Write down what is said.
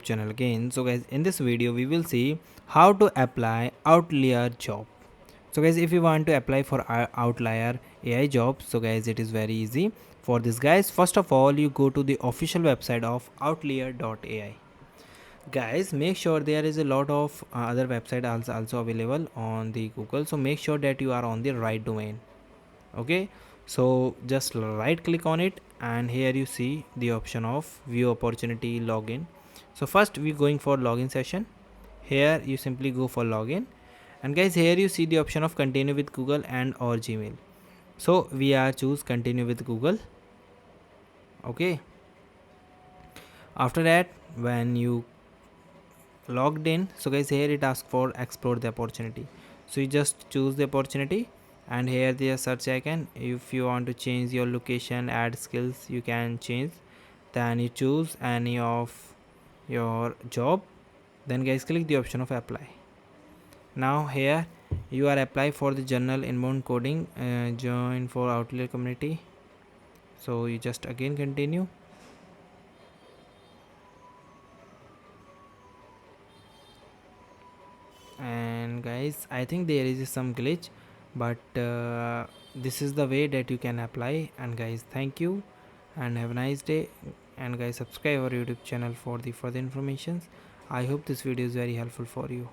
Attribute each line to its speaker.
Speaker 1: channel again. So guys, in this video we will see how to apply Outlier job. So guys, if you want to apply for Outlier AI job, so guys, it is very easy. For this guys, first of all you go to the official website of outlier.ai. Guys, make sure there is a lot of other website also available on the Google, so make sure that you are on the right domain. Okay, so just right click on it, and here you see the option of view opportunity login. So first we going for login session. Here you simply go for login, and guys, here you see the option of continue with Google and or Gmail. So we are choose continue with Google. Okay, after that, when you logged in, so guys, here it asks for explore the opportunity. So you just choose the opportunity, and here the search icon. If you want to change your location, add skills, you can change. Then you choose any of your job, then guys click the option of apply. Now here you are apply for the general inbound coding, join for Outlier community. So you just again continue, and guys, I think there is some glitch, but this is the way that you can apply. And guys, thank you and have a nice day. And guys, subscribe our YouTube channel for the further informations. I hope this video is very helpful for you.